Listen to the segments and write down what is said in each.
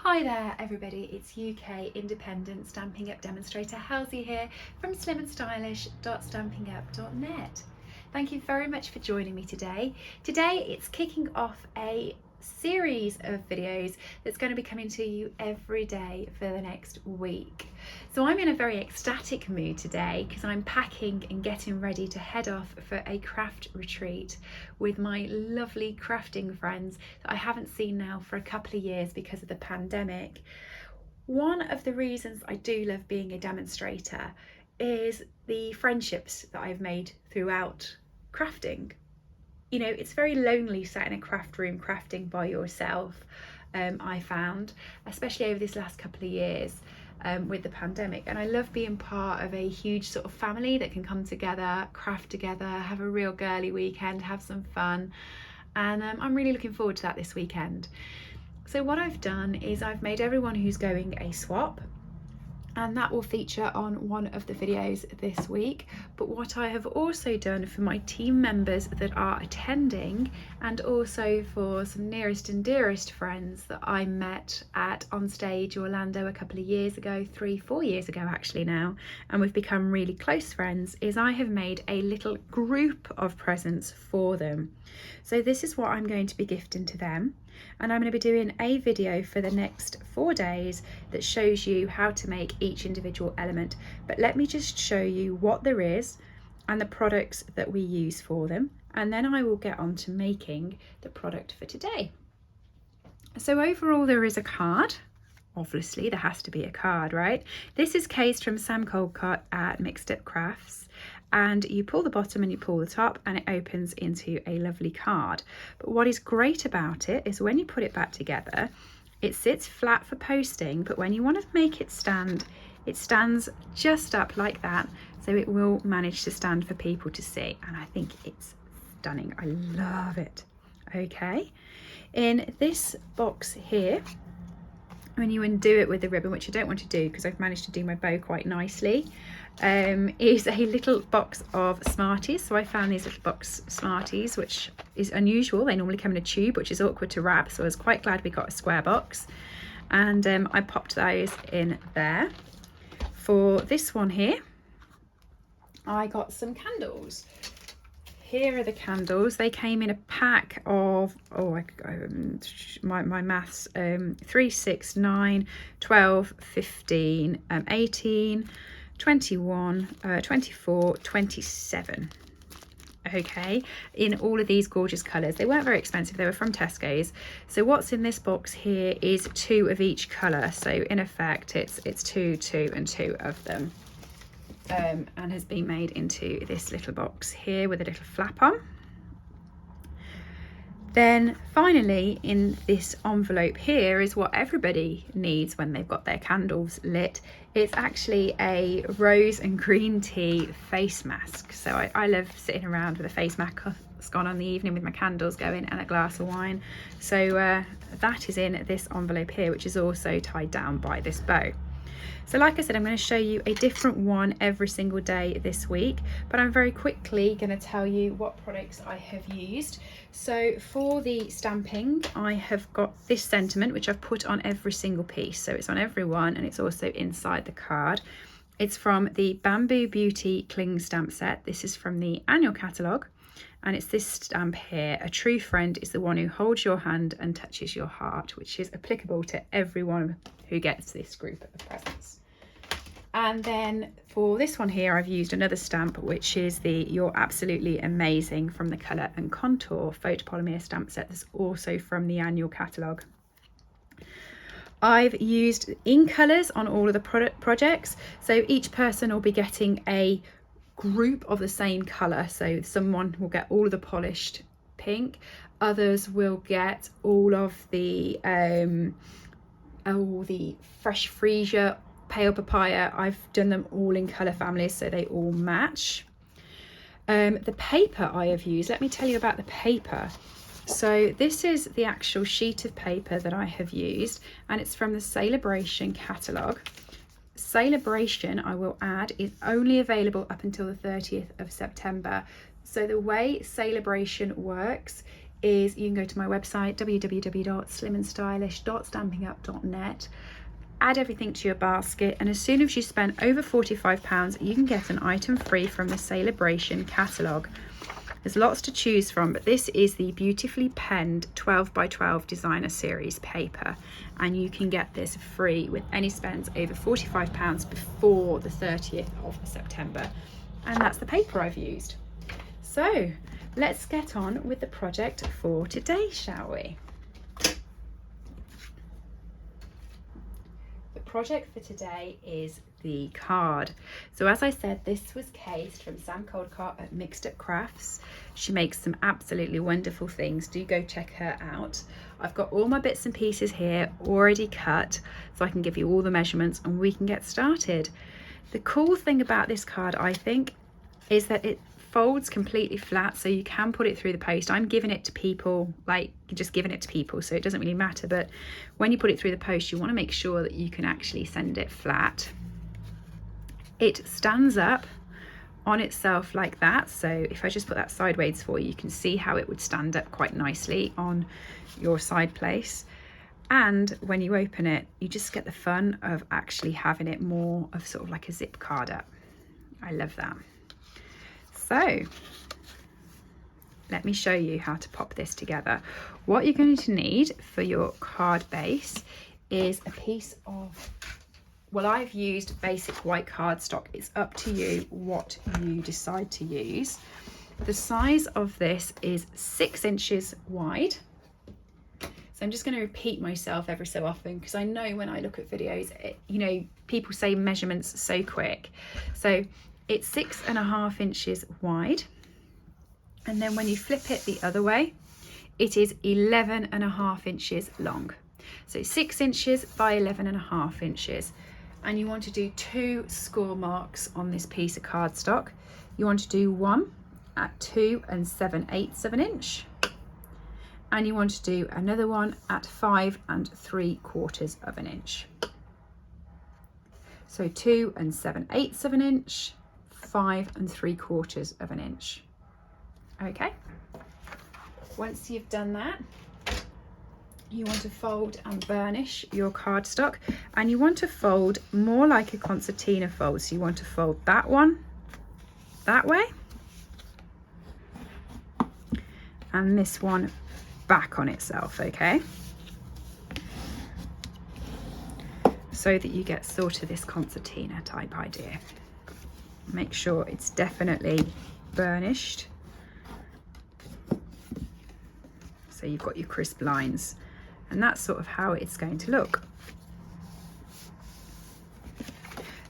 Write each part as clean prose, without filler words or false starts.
Hi there everybody, it's UK independent Stampin' Up demonstrator Halsey here from SlimmandStylish.stampinup.net. Thank you very much for joining me today. Today it's kicking off a series of videos that's going to be coming to you every day for the next week. So I'm in a very ecstatic mood today because I'm packing and getting ready to head off for a craft retreat with my lovely crafting friends that I haven't seen now for a couple of years because of the pandemic. One of the reasons I do love being a demonstrator is the friendships that I've made throughout crafting. You know, it's very lonely sat in a craft room crafting by yourself, I found, especially over this last couple of years with the pandemic. And I love being part of a huge sort of family that can come together, craft together, have a real girly weekend, have some fun. And I'm really looking forward to that this weekend. So what I've done is I've made everyone who's going a swap, and that will feature on one of the videos this week. But what I have also done for my team members that are attending, and also for some nearest and dearest friends that I met at On Stage Orlando a couple of years ago, 3-4 years ago actually now, and we've become really close friends, is I have made a little group of presents for them. So this is what I'm going to be gifting to them. And I'm going to be doing a video for the next 4 days that shows you how to make each individual element. But let me just show you what there is and the products that we use for them, and then I will get on to making the product for today. So overall there is a card. Obviously there has to be a card, right? This is cased from Sam Colcott at Mixed Up Crafts, and you pull the bottom and you pull the top and it opens into a lovely card. But what is great about it is when you put it back together, it sits flat for posting, but when you want to make it stand, it stands just up like that, so it will manage to stand for people to see, and I think it's stunning. I love it. Okay, in this box here, when you undo it with the ribbon, which I don't want to do because I've managed to do my bow quite nicely, is a little box of Smarties. So I found these little box Smarties, which is unusual. They normally come in a tube, which is awkward to wrap, so I was quite glad we got a square box, and I popped those in there. For this one here, I got some candles. Here are the candles. They came in a pack of, my maths, 3, 6, 9, 12, 15, 18, 21, 24, 27. Okay, in all of these gorgeous colours. They weren't very expensive, they were from Tesco's. So what's in this box here is 2 of each colour. So in effect it's 2, 2 and 2 of them. And has been made into this little box here with a little flap on. Then finally in this envelope here is what everybody needs when they've got their candles lit. It's actually a rose and green tea face mask. So I love sitting around with a face mask on in the evening with my candles going and a glass of wine. So that is in this envelope here, which is also tied down by this bow. So like I said, I'm going to show you a different one every single day this week, but I'm very quickly going to tell you what products I have used. So for the stamping, I have got this sentiment, which I've put on every single piece. So it's on every one and it's also inside the card. It's from the Bamboo Beauty Cling Stamp Set. This is from the annual catalogue. And it's this stamp here: a true friend is the one who holds your hand and touches your heart, which is applicable to everyone who gets this group of presents. And then for this one here, I've used another stamp, which is the You're Absolutely Amazing from the Colour and Contour Photopolymer stamp set. That's also from the annual catalogue. I've used in colours on all of the projects, so each person will be getting a group of the same colour. So someone will get all of the polished pink, others will get all of the fresh freesia, pale papaya. I've done them all in colour families so they all match. The paper I have used, let me tell you about the paper. So this is the actual sheet of paper that I have used, and it's from the Celebration catalogue. Celebration, I will add, is only available up until the 30th of September. So the way Celebration works is you can go to my website, www.slimmandstylish.stampinup.net, add everything to your basket, and as soon as you spend over £45, you can get an item free from the Celebration catalogue. There's lots to choose from, but this is the beautifully penned 12 by 12 designer series paper, and you can get this free with any spends over £45 before the 30th of September. And that's the paper I've used. So let's get on with the project for today, shall we? The project for today is the card. So as I said, this was cased from Sam Coldcott at Mixed Up Crafts. She makes some absolutely wonderful things. Do go check her out. I've got all my bits and pieces here already cut, so I can give you all the measurements and we can get started. The cool thing about this card, I think, is that it folds completely flat, so you can put it through the post. I'm giving it to people, like you're just giving it to people, so it doesn't really matter, but when you put it through the post, you want to make sure that you can actually send it flat. It stands up on itself like that, so if I just put that sideways for you, you can see how it would stand up quite nicely on your side place. And when you open it, you just get the fun of actually having it more of sort of like a zip card up. I love that. So let me show you how to pop this together. What you're going to need for your card base is a piece of, well, I've used basic white cardstock. It's up to you what you decide to use. The size of this is 6 inches wide. So I'm just going to repeat myself every so often, because I know when I look at videos, you know, people say measurements so quick. So it's 6.5 inches wide, and then when you flip it the other way, it is 11.5 inches long. So 6 inches by 11.5 inches, and you want to do 2 score marks on this piece of cardstock. You want to do one at 2 7/8 of an inch, and you want to do another one at 5 3/4 of an inch. So 2 7/8 of an inch, 5 3/4 of an inch. Okay, once you've done that, you want to fold and burnish your cardstock, and you want to fold more like a concertina fold. So you want to fold that one that way, and this one back on itself, okay, so that you get sort of this concertina type idea. Make sure it's definitely burnished, so you've got your crisp lines, and that's sort of how it's going to look.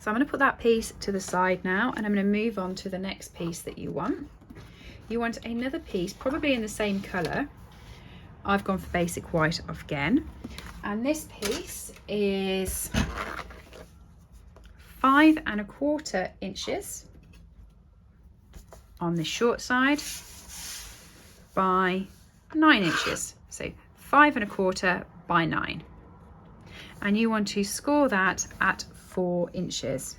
So I'm going to put that piece to the side now, and I'm going to move on to the next piece that you want. You want another piece, probably in the same colour. I've gone for basic white again, and this piece is 5 1/4 inches on the short side by 9 inches. So 5 1/4 by 9, and you want to score that at 4 inches.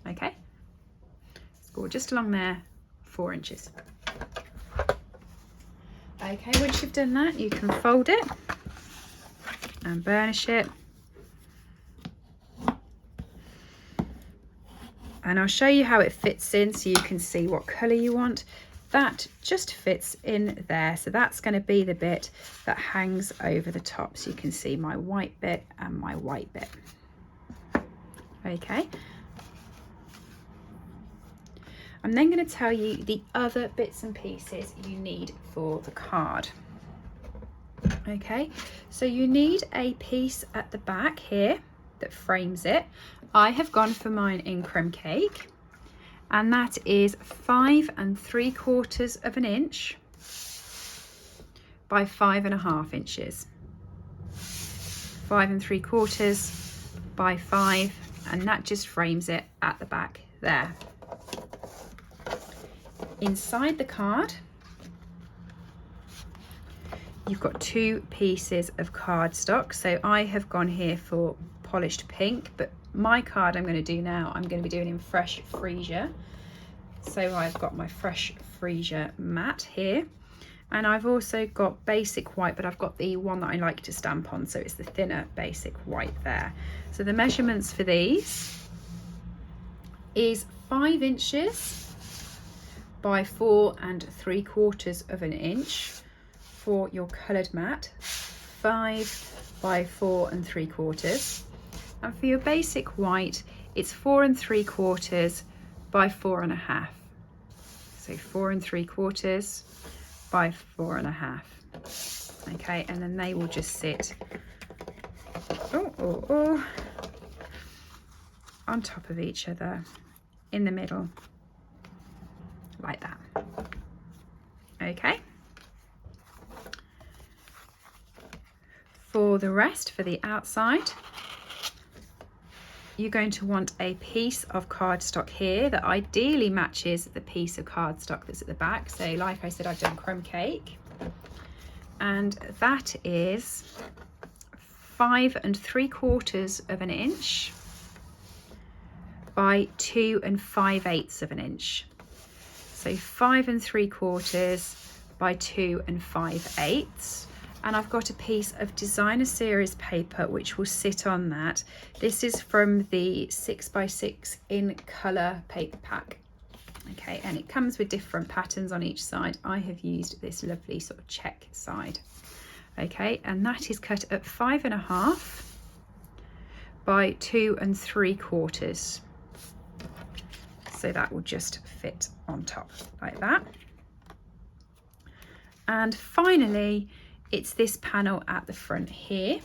Okay, score just along there, 4 inches. Okay, once you've done that, you can fold it and burnish it. And I'll show you how it fits in so you can see what colour you want. That just fits in there. So that's going to be the bit that hangs over the top. So you can see my white bit and my white bit. Okay. I'm then going to tell you the other bits and pieces you need for the card. Okay, so you need a piece at the back here that frames it. I have gone for mine in crumb cake, and that is 5 3/4 of an inch by 5 1/2 inches. 5 3/4 by 5, and that just frames it at the back there. Inside the card, you've got 2 pieces of cardstock. So I have gone here for polished pink, but my card I'm going to do now, I'm going to be doing in fresh freesia. So I've got my fresh freesia mat here, And I've also got basic white, but I've got the one that I like to stamp on, so it's the thinner basic white there. So the measurements for these is 5 inches by 4 3/4 of an inch for your coloured mat, 5 by 4 3/4, and for your basic white it's 4 3/4 by 4 1/2. So 4 3/4 by 4 1/2. Okay, and then they will just sit on top of each other in the middle like that. Okay, for the rest, for the outside, you're going to want a piece of cardstock here that ideally matches the piece of cardstock that's at the back. So like I said, I've done crumb cake, and that is 5 3/4 of an inch by 2 5/8 of an inch. So 5 3/4 by 2 5/8. And I've got a piece of designer series paper which will sit on that. This is from the 6x6 in colour paper pack. Okay, and it comes with different patterns on each side. I have used this lovely sort of check side. Okay, and that is cut at 5 1/2 by 2 3/4. So that will just fit on top like that. And finally, it's this panel at the front here.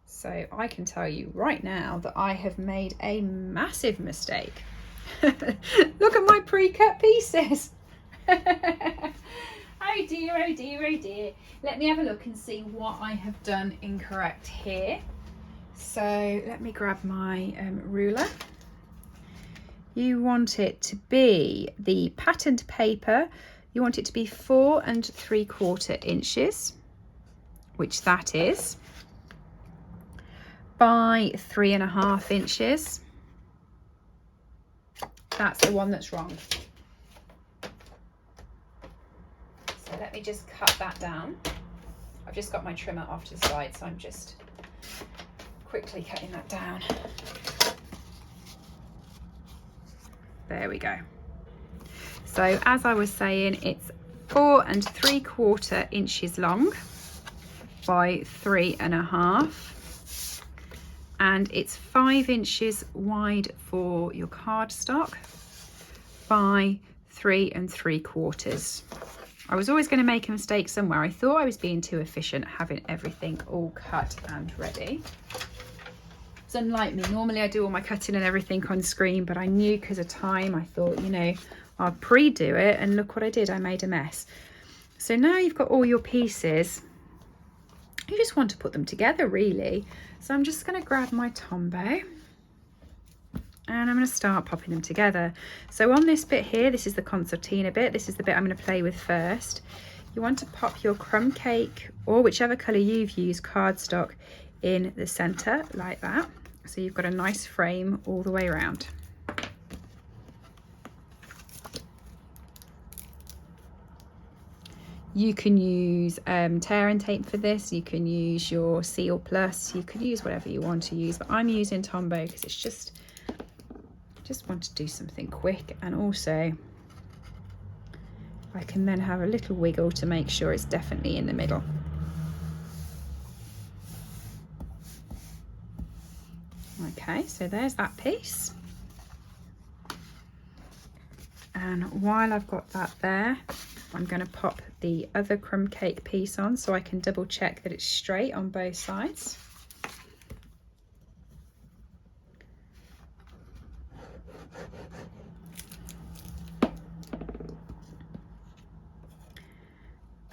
So I can tell you right now that I have made a massive mistake. Look at my pre-cut pieces. Oh dear, oh dear, oh dear. Let me have a look and see what I have done incorrect here. So let me grab my ruler. You want it to be the patterned paper. You want it to be 4 3/4 inches, which that is, by 3 1/2 inches. That's the one that's wrong. So let me just cut that down. I've just got my trimmer off to the side, so I'm just quickly cutting that down. There we go. So as I was saying, it's 4 3/4 inches long by 3 1/2, and it's 5 inches wide for your cardstock by 3 3/4. I was always going to make a mistake somewhere. I thought I was being too efficient having everything all cut and ready. It's unlike me. Normally I do all my cutting and everything on screen, but I knew because of time, I thought, you know, I'll pre-do it, and look what I did. I made a mess. So now you've got all your pieces. You just want to put them together, really. So I'm just going to grab my Tombow and I'm going to start popping them together. So on this bit here, this is the concertina bit. This is the bit I'm going to play with first. You want to pop your crumb cake, or whichever colour you've used, cardstock in the centre like that. So you've got a nice frame all the way around. You can use tear and tape for this. You can use your Seal Plus. You could use whatever you want to use, but I'm using Tombow because it's just want to do something quick, and also I can then have a little wiggle to make sure it's definitely in the middle. Okay, so there's that piece. And while I've got that there, I'm going to pop the other crumb cake piece on so I can double check that it's straight on both sides.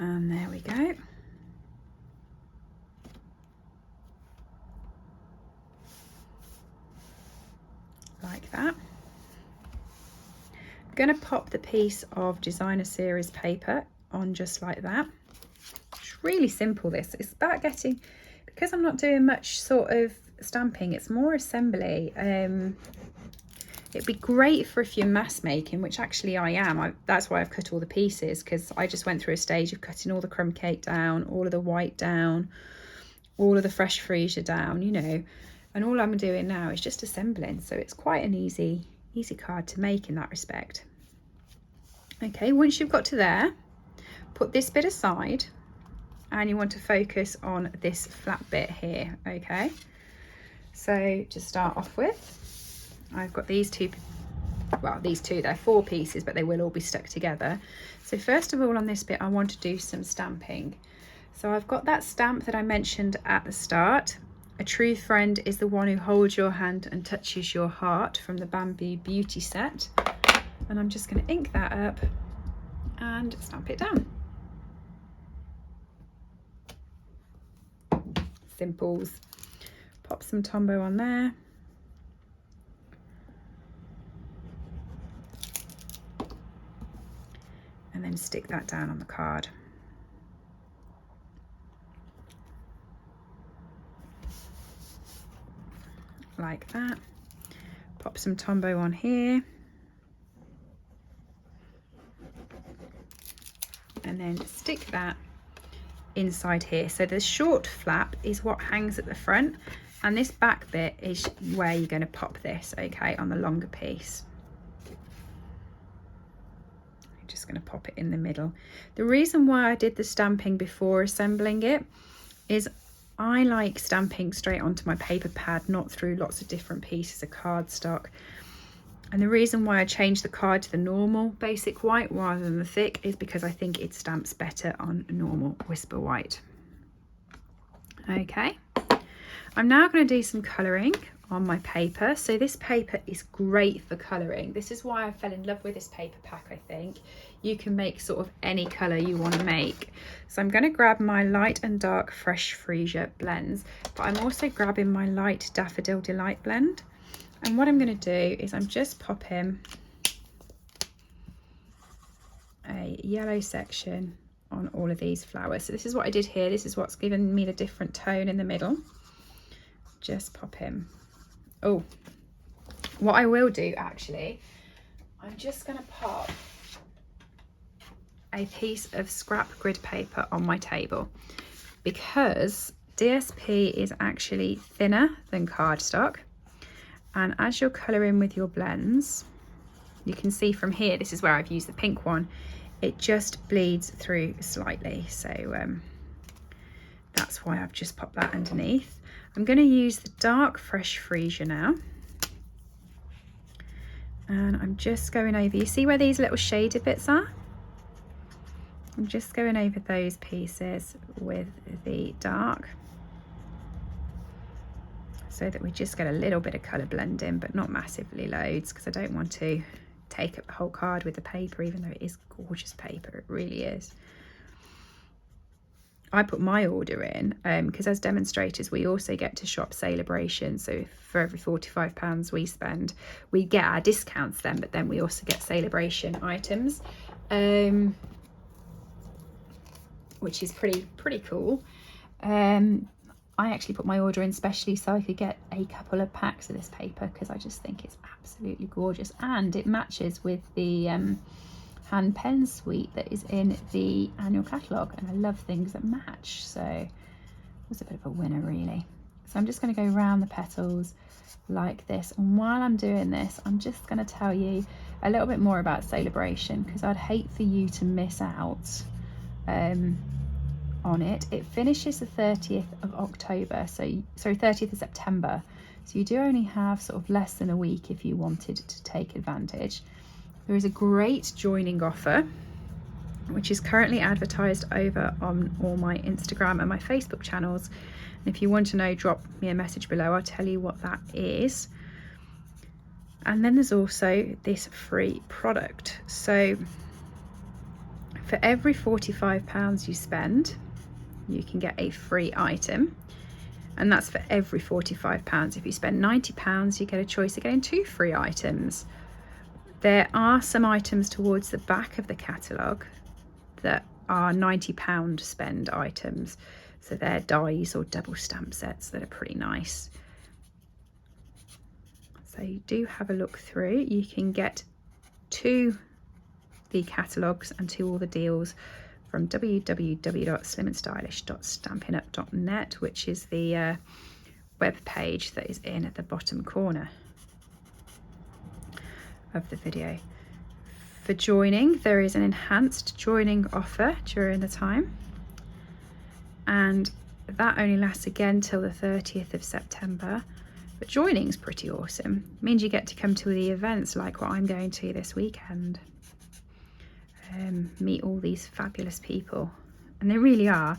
And there we go. Like that. I'm going to pop the piece of designer series paper on just like that. It's really simple, this. It's about getting, because I'm not doing much sort of stamping, it's more assembly. It'd be great for if you're mass making, which actually I am. That's why I've cut all the pieces, because I just went through a stage of cutting all the crumb cake down, all of the white down, all of the fresh freesia down, you know, and all I'm doing now is just assembling. So it's quite an easy card to make in that respect. Okay, once you've got to there, put this bit aside and you want to focus on this flat bit here. Okay, so to start off with, I've got these two, well, these two, they're 4 pieces, but they will all be stuck together. So first of all, on this bit, I want to do some stamping. So I've got that stamp that I mentioned at the start. A true friend is the one who holds your hand and touches your heart, from the Bamboo Beauty set. And I'm just going to ink that up and stamp it down. Simples. Pop some Tombow on there. And then stick that down on the card. Like that. Pop some Tombow on here. And then stick that inside here. So the short flap is what hangs at the front, and this back bit is where you're going to pop this, okay, on the longer piece. Just going to pop it in the middle. The reason why I did the stamping before assembling it is I like stamping straight onto my paper pad, not through lots of different pieces of cardstock. And the reason why I changed the card to the normal basic white rather than the thick is because I think it stamps better on normal Whisper White. Okay, I'm now going to do some colouring on my paper. So this paper is great for colouring. This is why I fell in love with this paper pack. I think you can make sort of any colour you want to make. So I'm going to grab my light and dark fresh freesia blends, but I'm also grabbing my light Daffodil Delight blend. And what I'm going to do is I'm just popping a yellow section on all of these flowers. So this is what I did here. This is what's given me the different tone in the middle. Just pop in. Oh, what I will do actually, I'm just going to pop a piece of scrap grid paper on my table, because DSP is actually thinner than cardstock, and as you're colouring with your blends, you can see from here, this is where I've used the pink one, it just bleeds through slightly, so that's why I've just popped that underneath. I'm going to use the dark fresh freesia now, and I'm just going over, you see where these little shaded bits are? I'm just going over those pieces with the dark, so that we just get a little bit of colour blending, but not massively loads, because I don't want to take up the whole card with the paper, even though it is gorgeous paper, it really is. I put my order in because as demonstrators we also get to shop Celebration, so for every £45 we spend, we get our discounts then, but then we also get Celebration items, which is pretty cool. I actually put my order in specially so I could get a couple of packs of this paper, because I just think it's absolutely gorgeous, and it matches with the hand pen suite that is in the annual catalogue, and I love things that match, so it was a bit of a winner really. So I'm just going to go around the petals like this, and while I'm doing this I'm just going to tell you a little bit more about Celebration, because I'd hate for you to miss out on it. It finishes the 30th of October, so sorry, 30th of September, so you do only have sort of less than a week if you wanted to take advantage. There is a great joining offer which is currently advertised over on all my Instagram and my Facebook channels, and if you want to know, drop me a message below, I'll tell you what that is. And then there's also this free product. So for every £45 you spend, you can get a free item, and that's for every £45. If you spend £90, you get a choice of getting 2 free items. There are some items towards the back of the catalogue that are £90 spend items, so they're dies or double stamp sets that are pretty nice. So So you do have a look through. You can get to the catalogues and to all the deals from www.slimmandstylish.stampinup.net, which is the web page that is in at the bottom corner of the video. For joining, there is an enhanced joining offer during the time, and that only lasts again till the 30th of September. But joining's pretty awesome. It means you get to come to the events like what I'm going to this weekend. Meet all these fabulous people, and they really are.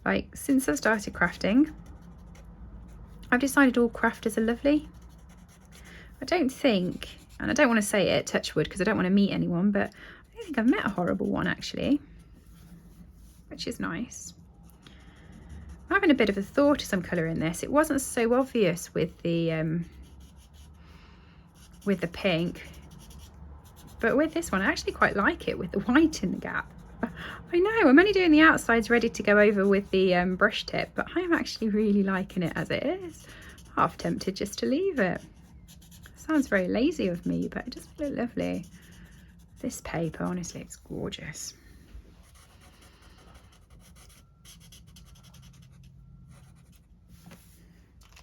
Like, since I've started crafting, I've decided all crafters are lovely. I don't think, and I don't want to say it, touch wood, because I don't want to meet anyone, but I don't think I've met a horrible one actually, which is nice. I'm having a bit of a thought as I'm colouring this. It wasn't so obvious with the pink, but with this one I actually quite like it with the white in the gap. I know, I'm only doing the outsides ready to go over with the brush tip, but I am actually really liking it as it is. Half tempted just to leave it. Sounds very lazy of me, but it does look lovely. This paper, honestly, it's gorgeous.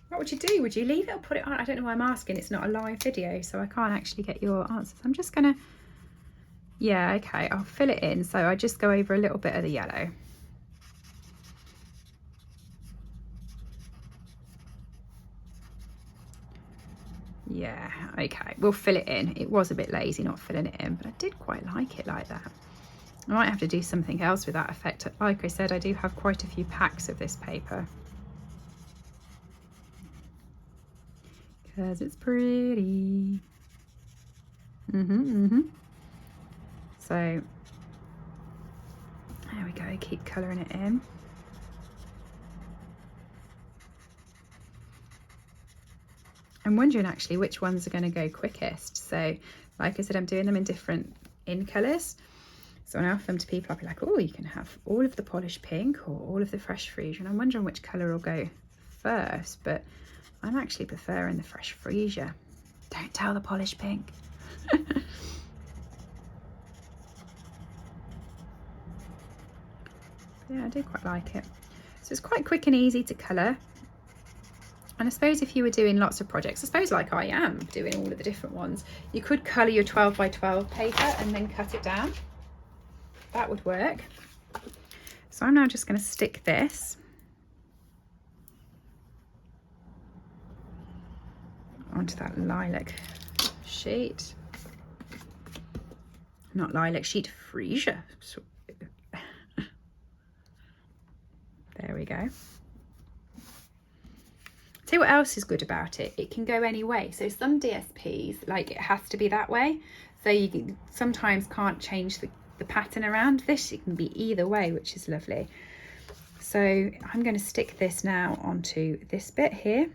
What would you do? Would you leave it or put it on? I don't know why I'm asking. It's not a live video, so I can't actually get your answers. I'm just gonna, yeah, okay, I'll fill it in. So I just go over a little bit of the yellow. Yeah, okay, we'll fill it in. It was a bit lazy not filling it in, but I did quite like it like that. I might have to do something else with that effect. Like I said, I do have quite a few packs of this paper, because it's pretty. So there we go, keep colouring it in. I'm wondering actually which ones are going to go quickest. So like I said, I'm doing them in different colours. So when I offer them to people, I'll be like, oh, you can have all of the polished pink or all of the fresh freesia. And I'm wondering which colour will go first, but I'm actually preferring the fresh freesia. Don't tell the polished pink. Yeah, I do quite like it. So it's quite quick and easy to colour. And I suppose if you were doing lots of projects, I suppose like I am doing all of the different ones, you could colour your 12 by 12 paper and then cut it down. That would work. So I'm now just going to stick this onto that lilac sheet. Not lilac sheet, freesia. There we go. See what else is good about it? It can go any way. So some DSPs, like, it has to be that way. So you sometimes can't change the pattern around this. It can be either way, which is lovely. So I'm going to stick this now onto this bit here.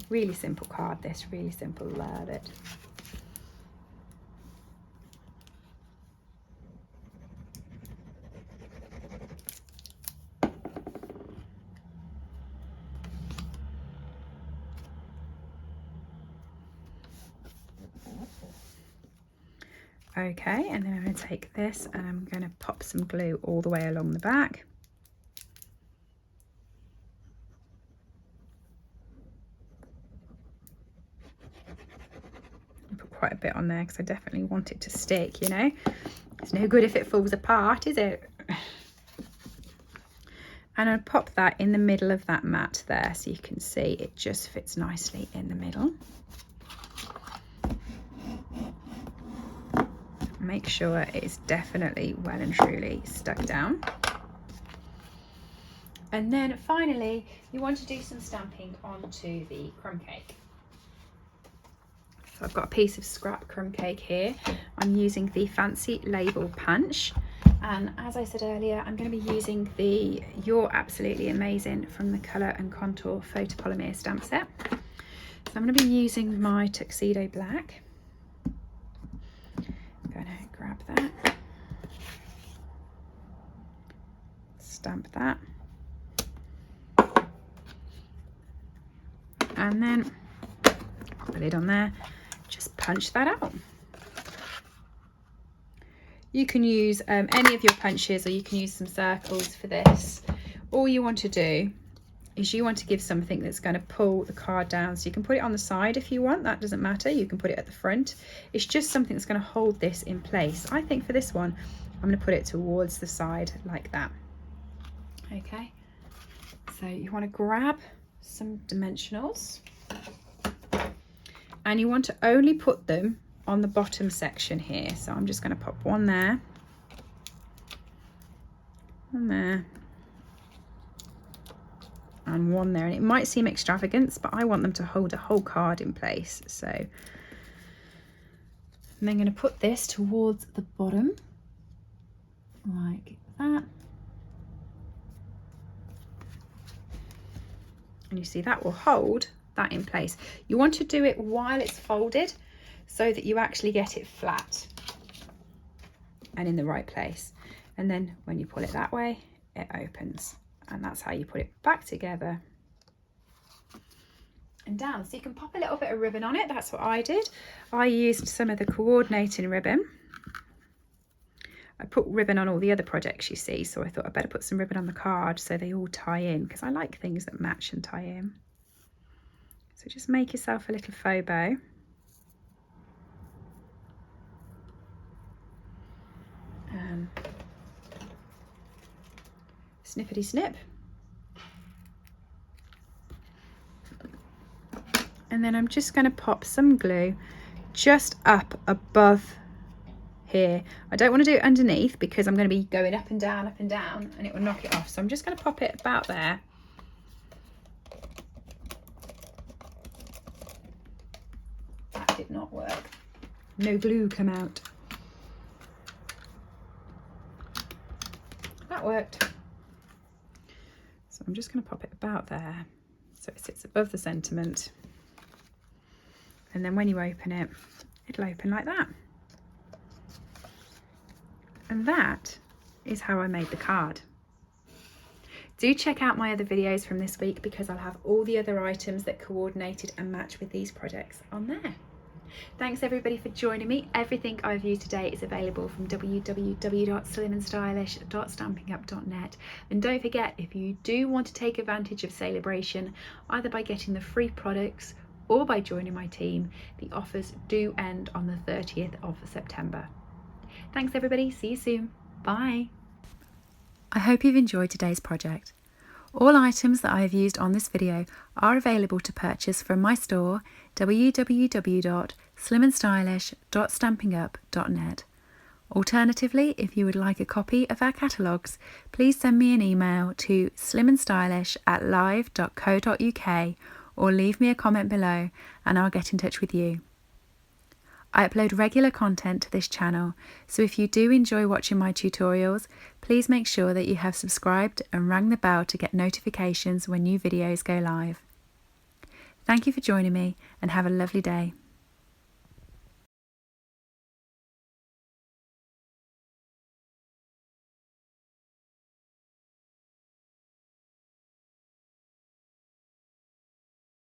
Really simple card, this, really simple, love it. Okay, and then I'm going to take this and I'm going to pop some glue all the way along the back. Put quite a bit on there because I definitely want it to stick, you know. It's no good if it falls apart, is it? And I'll pop that in the middle of that mat there so you can see it just fits nicely in the middle. Make sure it is definitely well and truly stuck down. And then finally, you want to do some stamping onto the crumb cake. So I've got a piece of scrap crumb cake here. I'm using the Fancy Label Punch. And as I said earlier, I'm going to be using the You're Absolutely Amazing from the Colour and Contour Photopolymer stamp set. So I'm going to be using my Tuxedo Black. I'm going to grab that, stamp that, and then pop the lid on there, just punch that out. You can use any of your punches, or you can use some circles for this. All you want to do is you want to give something that's going to pull the card down. So you can put it on the side if you want, that doesn't matter. You can put it at the front. It's just something that's going to hold this in place. I think for this one, I'm going to put it towards the side like that. Okay, so you want to grab some dimensionals, and you want to only put them on the bottom section here. So I'm just going to pop one there, one there, and one there. And it might seem extravagant, but I want them to hold a whole card in place. So I'm then going to put this towards the bottom like that. And you see that will hold that in place. You want to do it while it's folded so that you actually get it flat and in the right place. And then when you pull it that way, it opens. And that's how you put it back together and down. So you can pop a little bit of ribbon on it. That's what I did. I used some of the coordinating ribbon. I put ribbon on all the other projects, you see, so I thought I'd better put some ribbon on the card so they all tie in, because I like things that match and tie in. So just make yourself a little faux bow. Snippety snip. And then I'm just going to pop some glue just up above here. I don't want to do it underneath because I'm going to be going up and down, and it will knock it off. So I'm just going to pop it about there. That did not work. No glue come out. That worked. So I'm just going to pop it about there so it sits above the sentiment. And then when you open it, it'll open like that. And that is how I made the card. Do check out my other videos from this week, because I'll have all the other items that coordinated and match with these projects on there. Thanks everybody for joining me. Everything I've used today is available from www.SlimmandStylish.stampinup.net. And don't forget, if you do want to take advantage of Celebration, either by getting the free products or by joining my team, the offers do end on the 30th of September. Thanks everybody, see you soon, bye. I hope you've enjoyed today's project. All items that I have used on this video are available to purchase from my store, www.SlimmandStylish.stampinup.net. Alternatively, if you would like a copy of our catalogues, please send me an email to slimandstylish@live.co.uk or leave me a comment below and I'll get in touch with you. I upload regular content to this channel, so if you do enjoy watching my tutorials, please make sure that you have subscribed and rang the bell to get notifications when new videos go live. Thank you for joining me and have a lovely day.